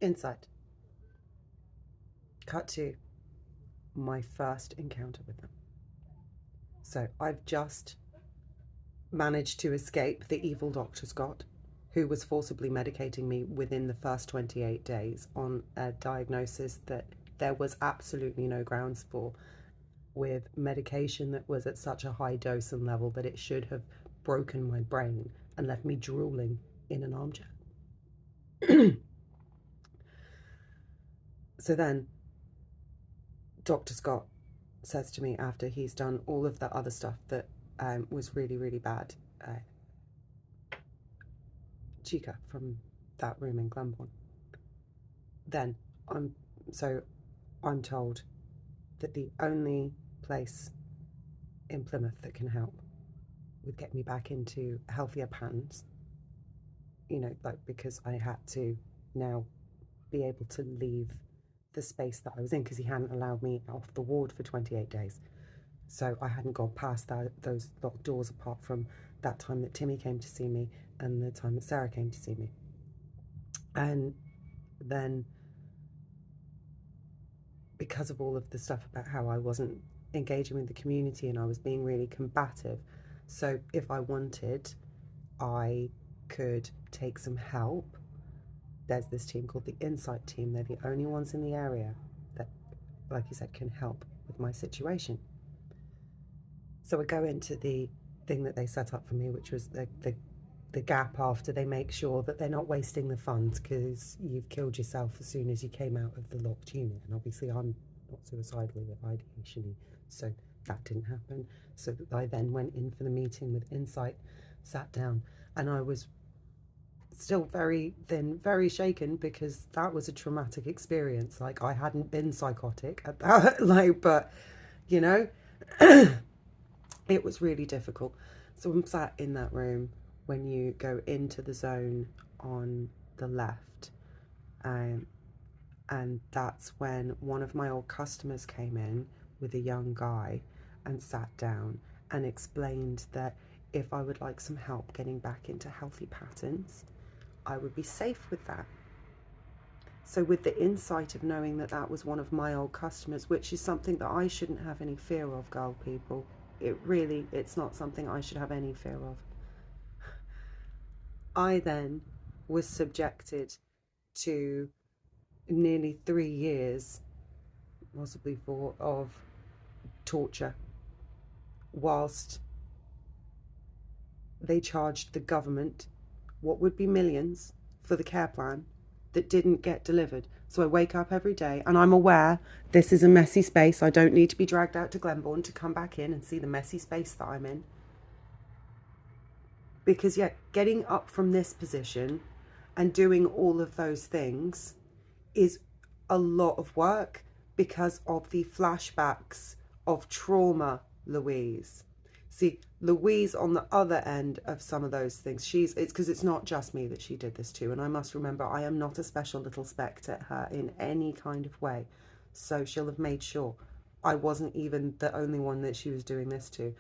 Insight. Cut to my first encounter with them. So I've just managed to escape the evil Dr. Scott, who was forcibly medicating me within the first 28 days on a diagnosis that there was absolutely no grounds for, with medication that was at such a high dose and level that it should have broken my brain and left me drooling in an armchair. So then Dr. Scott says to me, after he's done all of the other stuff that was really, really bad, Chica from that room in Glenbourne, then I'm told that the only place in Plymouth that can help with getting me back into healthier patterns, because I had to now be able to leave the space that I was in, because he hadn't allowed me off the ward for 28 days. So I hadn't gone past those locked doors, apart from that time that Timmy came to see me and the time that Sarah came to see me. And then, because of all of the stuff about how I wasn't engaging with the community and I was being really combative, so if I wanted, I could take some help. There's this team called the Insight team. They're the only ones in the area that, like you said, can help with my situation. So I go into the thing that they set up for me, which was the gap after they make sure that they're not wasting the funds, because you've killed yourself as soon as you came out of the locked unit. And obviously I'm not suicidal ideation, so that didn't happen. So I then went in for the meeting with Insight, sat down, and I was still very thin, very shaken, because that was a traumatic experience. Like, I hadn't been psychotic at that, but it was really difficult. So I'm sat in that room when you go into the zone on the left, and that's when one of my old customers came in with a young guy and sat down and explained that if I would like some help getting back into healthy patterns, I would be safe with that. So with the insight of knowing that that was one of my old customers, which is something that I shouldn't have any fear of, girl people. It's not something I should have any fear of. I then was subjected to nearly 3 years, possibly 4, of torture, whilst they charged the government what would be millions for the care plan that didn't get delivered. So I wake up every day and I'm aware this is a messy space. I don't need to be dragged out to Glenbourne to come back in and see the messy space that I'm in. Because getting up from this position and doing all of those things is a lot of work, because of the flashbacks of trauma, Louise. See, Louise, on the other end of some of those things, it's because it's not just me that she did this to. And I must remember, I am not a special little speck to her in any kind of way. So she'll have made sure I wasn't even the only one that she was doing this to.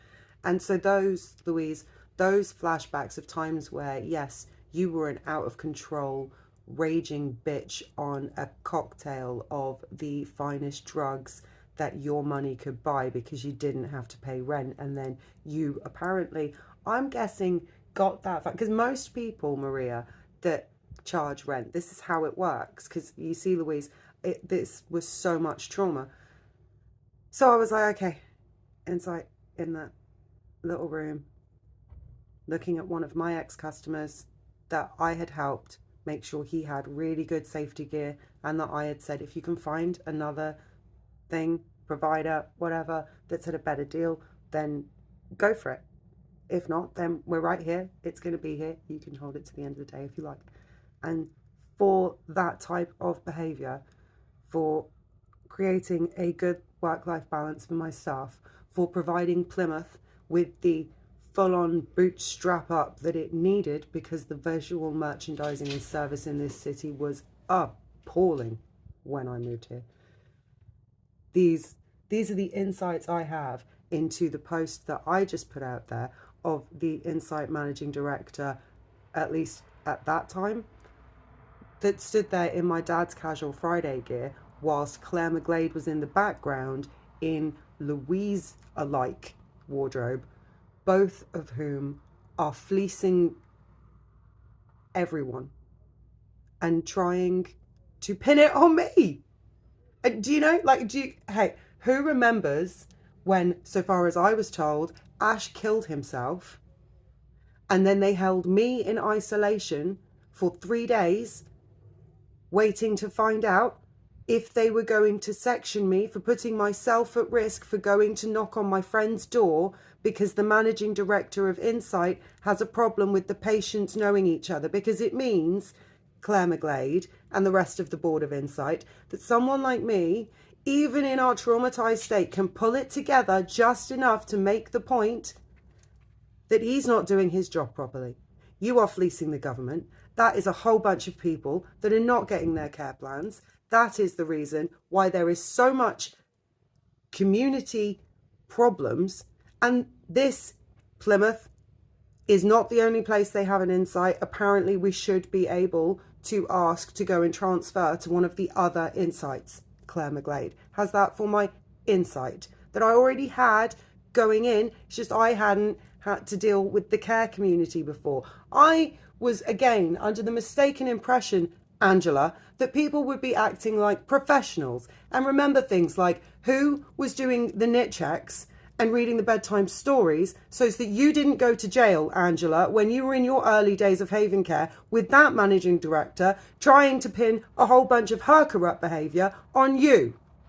And so those, Louise, those flashbacks of times where, yes, you were an out of control, raging bitch on a cocktail of the finest drugs that your money could buy because you didn't have to pay rent, and then you apparently, I'm guessing, got that fact, because most people, Maria, that charge rent, this is how it works. Because you see, Louise, this was so much trauma. So I was like, okay, Insight, in that little room, looking at one of my ex-customers that I had helped make sure he had really good safety gear, and that I had said, if you can find another thing, provider, whatever, that's at a better deal, then go for it. If not, then we're right here. It's going to be here. You can hold it to the end of the day if you like. And for that type of behaviour, for creating a good work-life balance for my staff, for providing Plymouth with the full-on bootstrap up that it needed, because the visual merchandising and service in this city was appalling when I moved here. These are the insights I have into the post that I just put out there of the Insight managing director, at least at that time, that stood there in my dad's casual Friday gear whilst Claire McGlade was in the background in Louise-alike wardrobe, both of whom are fleecing everyone and trying to pin it on me. Do you know, like, hey, who remembers when, so far as I was told, Ash killed himself and then they held me in isolation for 3 days waiting to find out if they were going to section me for putting myself at risk for going to knock on my friend's door because the managing director of Insight has a problem with the patients knowing each other, because it means, Claire McGlade and the rest of the board of Insight, that someone like me, even in our traumatized state, can pull it together just enough to make the point that he's not doing his job properly. You are fleecing the government. That is a whole bunch of people that are not getting their care plans. That is the reason why there is so much community problems. And this, Plymouth, is not the only place they have an Insight. Apparently we should be able to ask to go and transfer to one of the other Insights. Claire McGlade has that for my Insight that I already had going in. It's just I hadn't had to deal with the care community before. I was, again, under the mistaken impression, Angela, that people would be acting like professionals and remember things like who was doing the NIT checks and reading the bedtime stories so that you didn't go to jail, Angela, when you were in your early days of Haven Care with that managing director trying to pin a whole bunch of her corrupt behaviour on you.